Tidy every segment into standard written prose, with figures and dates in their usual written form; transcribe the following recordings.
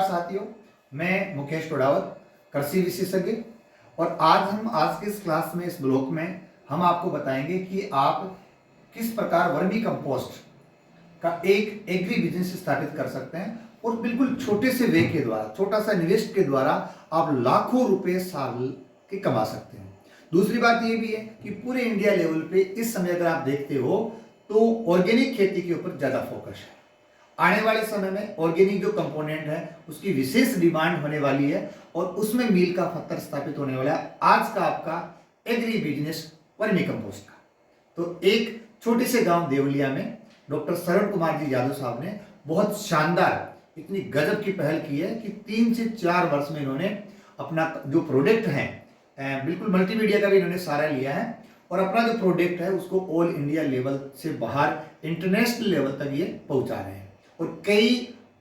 साथियों, मैं मुकेश टोडावत, कृषि विशेषज्ञ। और आज के इस क्लास में, इस ब्लॉक में हम आपको बताएंगे कि आप किस प्रकार वर्मी कंपोस्ट का एक एग्री बिजनेस स्थापित कर सकते हैं और बिल्कुल छोटे से वे के द्वारा, छोटा सा निवेश के द्वारा आप लाखों रुपए साल के कमा सकते हैं। दूसरी बात यह भी है कि पूरे इंडिया लेवल पे इस समय अगर आप देखते हो तो ऑर्गेनिक खेती के ऊपर ज्यादा फोकस है। आने वाले समय में ऑर्गेनिक जो कंपोनेंट है उसकी विशेष डिमांड होने वाली है और उसमें मील का पत्थर स्थापित होने वाला है आज का आपका एग्री बिजनेस वर्मी कंपोस्ट का। तो एक छोटे से गांव देवलिया में डॉक्टर शरण कुमार जी यादव साहब ने बहुत शानदार, इतनी गजब की पहल की है कि 3 से 4 वर्ष में इन्होंने अपना जो प्रोडक्ट है, बिल्कुल मल्टीमीडिया का भी इन्होंने सहारा लिया है और अपना जो प्रोडक्ट है उसको ऑल इंडिया लेवल से बाहर इंटरनेशनल लेवल तक ये पहुंचा रहे हैं और कई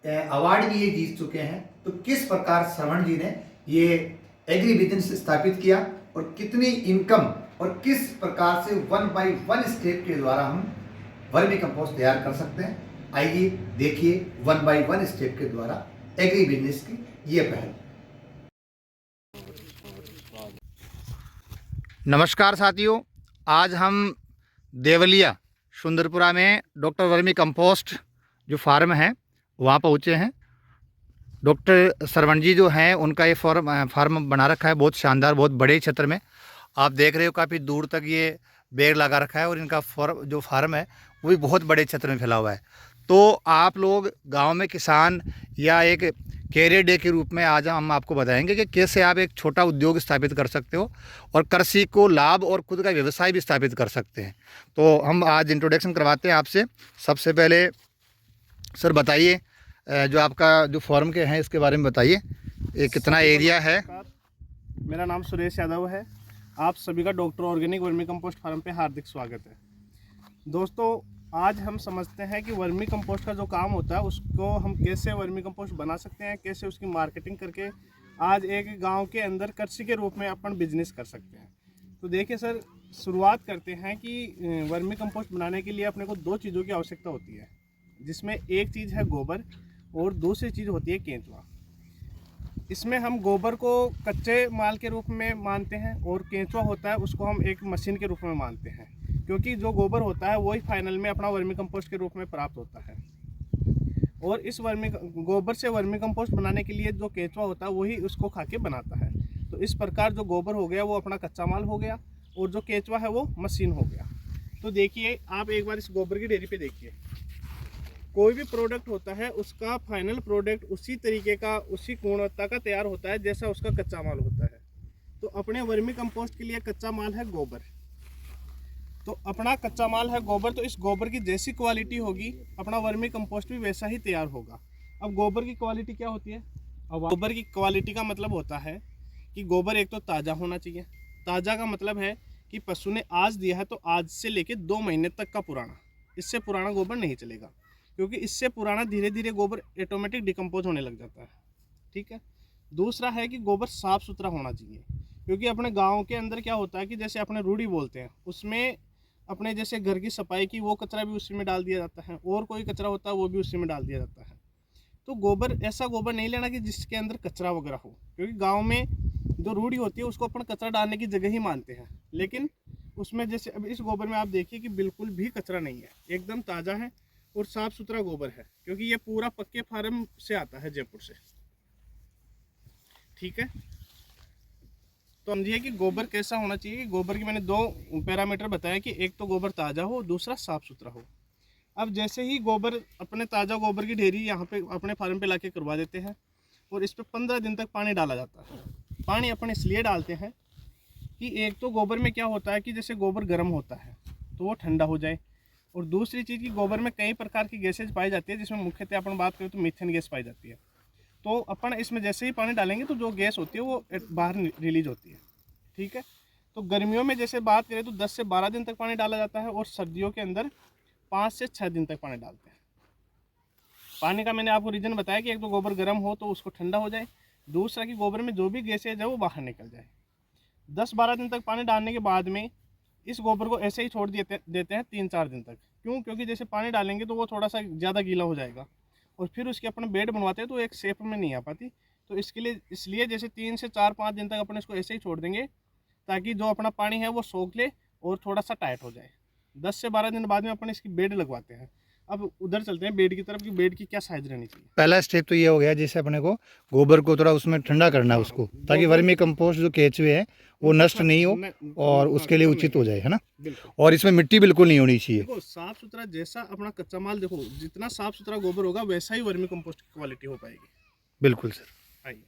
अवार्ड भी ये जीत चुके हैं। तो किस प्रकार श्रवण जी ने ये एग्री बिजनेस स्थापित किया और कितनी इनकम और किस प्रकार से 1 बाय 1 स्टेप के द्वारा हम वर्मी कंपोस्ट तैयार कर सकते हैं, आइए देखिए 1 बाय 1 स्टेप के द्वारा एग्री बिजनेस की ये पहल। नमस्कार साथियों, आज हम देवलिया सुंदरपुरा में डॉक्टर वर्मी कंपोस्ट जो फार्म है वहाँ पहुँचे हैं। डॉक्टर सरवण जी जो हैं उनका ये फार्म बना रखा है, बहुत शानदार, बहुत बड़े क्षेत्र में। आप देख रहे हो काफ़ी दूर तक ये बेड़ लगा रखा है और इनका जो फार्म है वो भी बहुत बड़े क्षेत्र में फैला हुआ है। तो आप लोग गांव में किसान या एक कैरियर डे के रूप में आज हम आपको बताएंगे कि कैसे आप एक छोटा उद्योग स्थापित कर सकते हो और कृषि को लाभ और खुद का व्यवसाय भी स्थापित कर सकते हैं। तो हम आज इंट्रोडक्शन करवाते हैं आपसे। सबसे पहले सर बताइए, जो आपका जो फार्म के हैं इसके बारे में बताइए, ये कितना एरिया है? मेरा नाम सुरेश यादव है। आप सभी का doctor organic vermicompost farm पे हार्दिक स्वागत है। दोस्तों, आज हम समझते हैं कि वर्मी कंपोस्ट का जो काम होता है उसको हम कैसे वर्मी कंपोस्ट बना सकते हैं, कैसे उसकी मार्केटिंग करके आज एक गांव के अंदर कृषि के रूप में अपन बिजनेस कर सकते हैं। तो देखिए सर, शुरुआत करते हैं कि वर्मी कंपोस्ट बनाने के लिए अपने को 2 चीज़ों की आवश्यकता होती है, जिसमें एक चीज़ है गोबर और दूसरी चीज़ होती है केंचुआ। इसमें हम गोबर को कच्चे माल के रूप में मानते हैं और केंचुआ होता है उसको हम एक मशीन के रूप में मानते हैं, क्योंकि जो गोबर होता है वही फाइनल में अपना वर्मी कंपोस्ट के रूप में प्राप्त होता है। और इस गोबर से वर्मी कंपोस्ट बनाने के लिए जो केंचुआ होता है वही उसको खा के बनाता है। तो इस प्रकार जो गोबर हो गया वो अपना कच्चा माल हो गया और जो केंचुआ है वो मशीन हो गया। तो देखिए, आप एक बार इस गोबर की डेयरी पे देखिए, कोई भी प्रोडक्ट होता है उसका फाइनल प्रोडक्ट उसी तरीके का, उसी गुणवत्ता का तैयार होता है जैसा उसका कच्चा माल होता है। तो अपने वर्मी कंपोस्ट के लिए कच्चा माल है गोबर। तो अपना कच्चा माल है गोबर, तो इस गोबर की जैसी क्वालिटी होगी अपना वर्मी कंपोस्ट भी वैसा ही तैयार होगा। अब गोबर की क्वालिटी क्या होती है? अब गोबर की क्वालिटी का मतलब होता है कि गोबर एक तो ताज़ा होना चाहिए। ताज़ा का मतलब है कि पशु ने आज दिया है तो आज से लेके 2 महीने तक का पुराना, इससे पुराना गोबर नहीं चलेगा, क्योंकि इससे पुराना धीरे धीरे गोबर ऑटोमेटिक डिकम्पोज होने लग जाता है। ठीक है। दूसरा है कि गोबर साफ़ सुथरा होना चाहिए, क्योंकि अपने गांव के अंदर क्या होता है कि जैसे अपने रूढ़ी बोलते हैं उसमें अपने जैसे घर की सफाई की वो कचरा भी उसी में डाल दिया जाता है और कोई कचरा होता है वो भी उसी में डाल दिया जाता है। तो गोबर, ऐसा गोबर नहीं लेना कि जिसके अंदर कचरा वगैरह हो, क्योंकि गाँव में जो रूढ़ी होती है उसको अपन कचरा डालने की जगह ही मानते हैं, लेकिन उसमें जैसे अब इस गोबर में आप देखिए कि बिल्कुल भी कचरा नहीं है, एकदम ताज़ा है और साफ़ सुथरा गोबर है, क्योंकि ये पूरा पक्के फार्म से आता है, जयपुर से। ठीक है। तो समझिए कि गोबर कैसा होना चाहिए। गोबर की मैंने 2 पैरामीटर बताया कि एक तो गोबर ताज़ा हो, दूसरा साफ़ सुथरा हो। अब जैसे ही गोबर, अपने ताज़ा गोबर की ढेरी यहाँ पे अपने फार्म पे लाके करवा देते हैं और इस पर 15 दिन तक पानी डाला जाता है। पानी अपन इसलिए डालते हैं कि एक तो गोबर में क्या होता है कि जैसे गोबर गर्म होता है तो वो ठंडा हो जाए, और दूसरी चीज़ कि गोबर में कई प्रकार की गैसेज पाई जाती है, जिसमें मुख्यतः अपन बात करें तो मीथेन गैस पाई जाती है। तो अपन इसमें जैसे ही पानी डालेंगे तो जो गैस होती है वो बाहर रिलीज होती है। ठीक है। तो गर्मियों में जैसे बात करें तो 10 से 12 दिन तक पानी डाला जाता है और सर्दियों के अंदर 5 से 6 दिन तक पानी डालते हैं। पानी का मैंने आपको रीज़न बताया कि एक तो गोबर गर्म हो तो उसको ठंडा हो जाए, दूसरा कि गोबर में जो भी गैसेज है वो बाहर निकल जाए। 10-12 दिन तक पानी डालने के बाद में इस गोबर को ऐसे ही छोड़ देते हैं 3-4 दिन तक। क्यों? क्योंकि जैसे पानी डालेंगे तो वो थोड़ा सा ज़्यादा गीला हो जाएगा और फिर उसके अपन बेड बनवाते हैं तो एक शेप में नहीं आ पाती। तो इसलिए जैसे 3 से 4-5 दिन तक अपन इसको ऐसे ही छोड़ देंगे ताकि जो अपना पानी है वो सोख ले और थोड़ा सा टाइट हो जाए। 10 से 12 दिन बाद में अपन इसकी बेड लगवाते हैं। अब उधर चलते हैं बेड की तरफ कि बेड की क्या साइज रहनी चाहिए। पहला स्टेप तो ये हो गया, जैसे अपने को गोबर को थोड़ा उसमें ठंडा करना है उसको, ताकि वर्मी कंपोस्ट जो केचुए है वो नष्ट नहीं हो और उसके लिए उचित हो जाए, है ना। और इसमें मिट्टी बिल्कुल नहीं होनी चाहिए। देखो साफ सुथरा, जैसा अपना कच्चा माल, देखो जितना साफ सुथरा गोबर होगा वैसा ही वर्मी कंपोस्ट की क्वालिटी हो पाएगी। बिल्कुल सर। आइए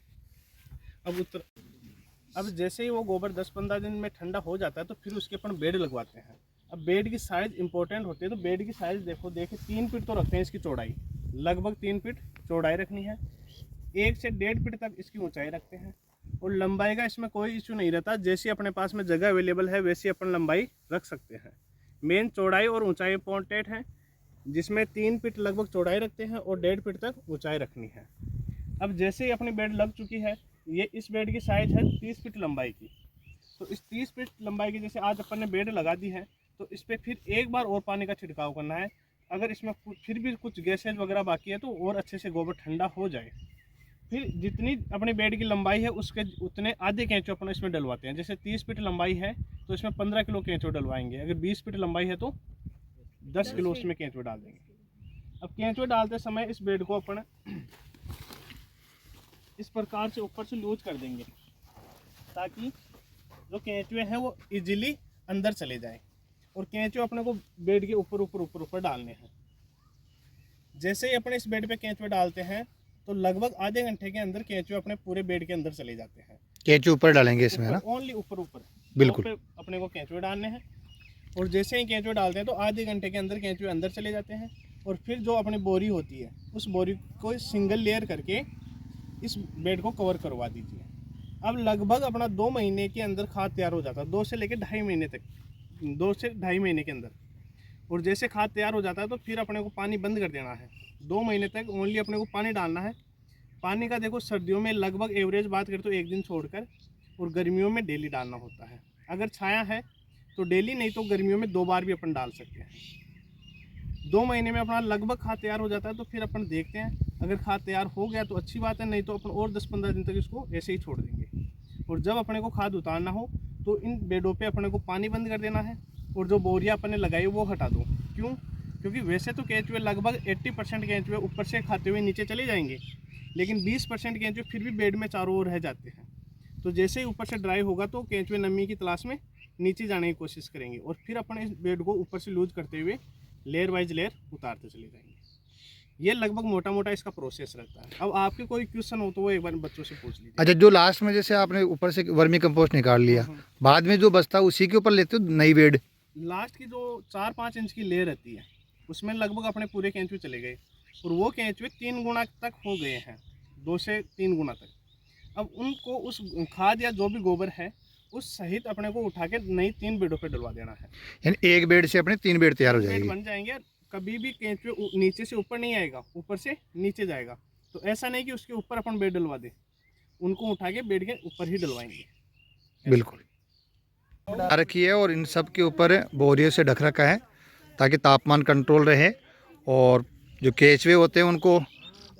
अब जैसे ही वो गोबर 10-15 दिन में ठंडा हो जाता है तो फिर उसके अपन बेड लगवाते हैं। अब बेड की साइज़ इंपॉर्टेंट होती है, तो बेड की साइज़ देखिए 3 फीट तो रखते हैं इसकी चौड़ाई, लगभग 3 फीट चौड़ाई रखनी है। 1 से 1.5 फीट तक इसकी ऊंचाई रखते हैं और लंबाई का इसमें कोई इशू नहीं रहता। जैसी अपने पास में जगह अवेलेबल है वैसी अपन लंबाई रख सकते हैं। मेन चौड़ाई और ऊंचाई इंपॉर्टेंट है, जिसमें 3 फीट लगभग चौड़ाई रखते हैं और 1.5 फीट तक ऊंचाई रखनी है। अब जैसे ही अपनी बेड लग चुकी है, ये इस बेड की साइज़ है 30 फीट लंबाई की। तो इस 30 फीट लंबाई की जैसे आज अपन ने बेड लगा दी है, तो इस पर फिर एक बार और पानी का छिड़काव करना है। अगर इसमें फिर भी कुछ गैसेज वगैरह बाकी है तो और अच्छे से गोबर ठंडा हो जाए। फिर जितनी अपनी बेड की लंबाई है उसके उतने आधे केंचो अपन इसमें डलवाते हैं। जैसे 30 फीट लंबाई है तो इसमें 15 किलो केंचो डलवाएंगे। अगर 20 फीट लंबाई है तो 10 किलो उसमें केंचो डाल देंगे। अब केंचो डालते समय इस बेड को अपन इस प्रकार से ऊपर से लूज कर देंगे ताकि जो केंचुए हैं वो इजीली अंदर चले जाएं। और केंचुए अपने को बेड के ऊपर डालने हैं। जैसे ही अपने इस बेड पे केंचुए डालते हैं तो लगभग आधे घंटे के अंदर केंचुए अपने पूरे बेड के अंदर चले जाते हैं। केंचुए ऊपर डालेंगे इसमें ना, ओनली ऊपर बिल्कुल अपने को केंचुए डालने हैं। और जैसे ही केंचुए डालते हैं तो आधे घंटे के अंदर केंचुए अंदर चले जाते हैं। और फिर जो अपनी बोरी होती है उस बोरी को सिंगल लेयर करके इस बेड को कवर करवा दीजिए। अब लगभग अपना 2 महीने के अंदर खाद तैयार हो जाता है, 2 से लेकर 2.5 महीने तक, 2 से 2.5 महीने के अंदर। और जैसे खाद तैयार हो जाता है तो फिर अपने को पानी बंद कर देना है। 2 महीने तक ओनली अपने को पानी डालना है। पानी का देखो सर्दियों में लगभग एवरेज बात करें तो 1 दिन छोड़कर, और गर्मियों में डेली डालना होता है। अगर छाया है तो डेली, नहीं तो गर्मियों में 2 बार भी अपन डाल सकते हैं। 2 महीने में अपना लगभग खाद तैयार हो जाता है तो फिर अपन देखते हैं, अगर खाद तैयार हो गया तो अच्छी बात है, नहीं तो अपन और 10-15 दिन तक इसको ऐसे ही छोड़ देंगे। और जब अपने को खाद उतारना हो तो इन बेडों पे अपने को पानी बंद कर देना है और जो बोरियां अपन ने लगाई वो हटा दो। क्यों? क्योंकि वैसे तो केंचुए लगभग 80% केंचुए ऊपर से खाते हुए नीचे चले जाएंगे, लेकिन 20% केंचुए फिर भी बेड में चारों ओर रह जाते हैं। तो जैसे ही ऊपर से ड्राई होगा तो केंचुए नमी की तलाश में नीचे जाने की कोशिश करेंगे और फिर अपन इस बेड को ऊपर से लूज करते हुए लेयर वाइज लेयर उतारते चले जाएंगे। ये लगभग मोटा मोटा इसका प्रोसेस रहता है। अब आपके कोई क्वेश्चन हो तो वो एक बार बच्चों से पूछ लीजिए। अच्छा, जो लास्ट में जैसे आपने ऊपर से वर्मी कंपोस्ट निकाल लिया, बाद में जो बचता है उसी के ऊपर लेते हो नई बेड? लास्ट की जो 4-5 इंच की लेयर रहती है उसमें लगभग अपने पूरे केंचुए चले गए और वो केंचुए 3 गुना तक हो गए हैं, 2 से 3 गुना तक। अब उनको उस खाद या जो भी गोबर है उस सहित अपने को उठा के नई 3 बेडों पे डलवा देना है। यानी एक बेड से अपने 3 बेड तैयार हो जाएगी, बन जाएंगे। कभी भी केंचुए नीचे से ऊपर नहीं आएगा, ऊपर से नीचे जाएगा। तो ऐसा नहीं कि उसके ऊपर अपन बेड डलवा दे, उनको उठा के बेड के ऊपर ही डलवाएंगे। बिल्कुल रखी है और इन सब के ऊपर बोरियों से ढक रखा है ताकि तापमान कंट्रोल रहे। और जो केचुए होते हैं उनको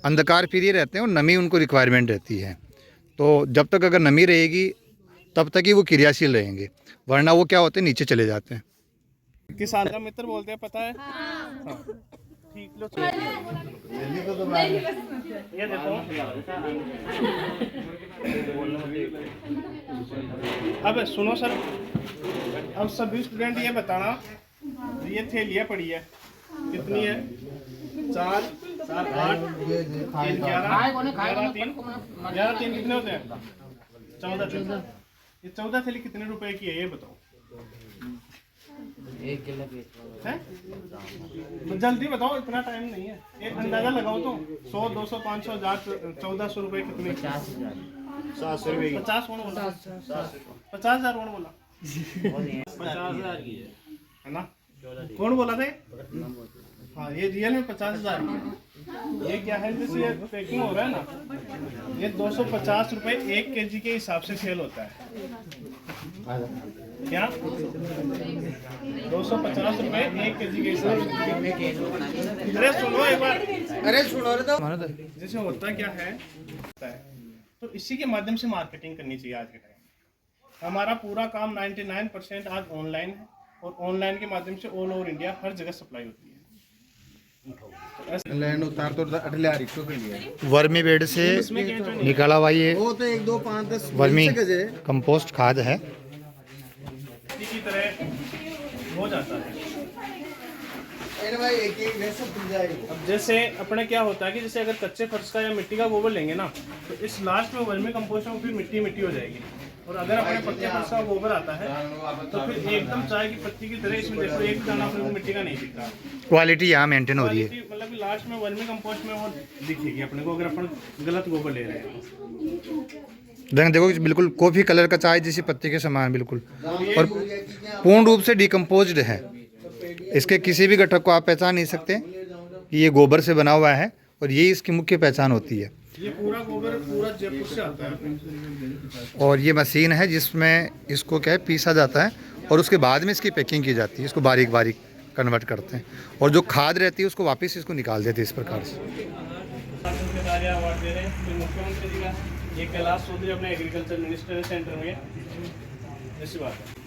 अंधकार प्रिय रहते हैं और नमी उनको रिक्वायरमेंट रहती है। तो जब तक अगर नमी रहेगी तब तक ही वो क्रियाशील रहेंगे, वरना वो क्या होते हैं नीचे चले जाते हैं। किसान का मित्र बोलते हैं, पता है? हाँ। ठीक लो ये देखो। अब सुनो सर, अब सभी स्टूडेंट ये बताना, ये थैलियाँ पड़ी है कितनी है? 4, 7, 8, 11 3 कितने होते हैं? 14। ये 14 थैली कितने रुपए की है ये बताओ? 1 किलो है? तो जल्दी बताओ, इतना टाइम नहीं है। एक अंदाजा लगाओ तो 100, 200, 500, 1000, 1400 रुपए कितने? 50,000 700 रुपए। 50 कौन बोला? 50,000 कौन बोला? 50,000 की है ना? कौन बोला था? हाँ, ये रियल में 50,000 की। ये क्या है, जैसे ये पैकिंग हो रहा है ना, ये 250 रुपए 1 kg के हिसाब से सेल होता है। क्या 250 रुपये 1 kg के हिसाब से। अरे सुनो एक बार, जैसे होता क्या है तो इसी के माध्यम से मार्केटिंग करनी चाहिए आज के टाइम। हमारा पूरा काम 99% आज ऑनलाइन है और ऑनलाइन के माध्यम से ऑल ओवर इंडिया हर जगह सप्लाई होती है। लैंड उतार तो अटले आ रिक्शो के लिए वर्मी बेड से निकाला हुआ ये वो तो 1 2 5 10 वर्मी कंपोस्ट खाद है। इसी की तरह हो जाता है। भाई एक एक वैसे खुल जाएगा। अब जैसे अपने क्या होता है कि जैसे अगर कच्चे फर्श का या मिट्टी का गोबर लेंगे ना तो इस लास्ट में वर्मी कंपोस्ट में फिर मिट्टी मिट्टी हो जाएगी। और अगर अपने पत्ते फर्श का गोबर आता है तो फिर एकदम चाय की पत्ती की तरह इसमें देखो एक दाना अपने को मिट्टी का नहीं दिखता। क्वालिटी यहाँ मेंटेन हो रही है। क्वालिटी मतलब कि लास्ट में वर्मी कंपोस्ट में वो दिखेगी अपने को अगर अपन गलत गोबर ले रहे हैं। देखो बिल्कुल कॉफी कलर का चाय जैसी पत्ती के समान बिल्कुल, और पूर्ण रूप से डिकम्पोज्ड है। इसके किसी भी घटक को आप पहचान नहीं सकते कि ये गोबर से बना हुआ है, और यही इसकी मुख्य पहचान होती है। ये पूरा गोबर पूरा जयपुर से आता है। और ये मशीन है जिसमें इसको क्या है पीसा जाता है और उसके बाद में इसकी पैकिंग की जाती है। इसको बारीक बारीक कन्वर्ट करते हैं और जो खाद रहती है उसको वापस इसको निकाल देते हैं इस प्रकार से। अवार्ड दे रहे हैं फिर मुख्यमंत्री जी का, ये कैलाश चौधरी अपने एग्रीकल्चर मिनिस्टर सेंटर में, ऐसी बात है।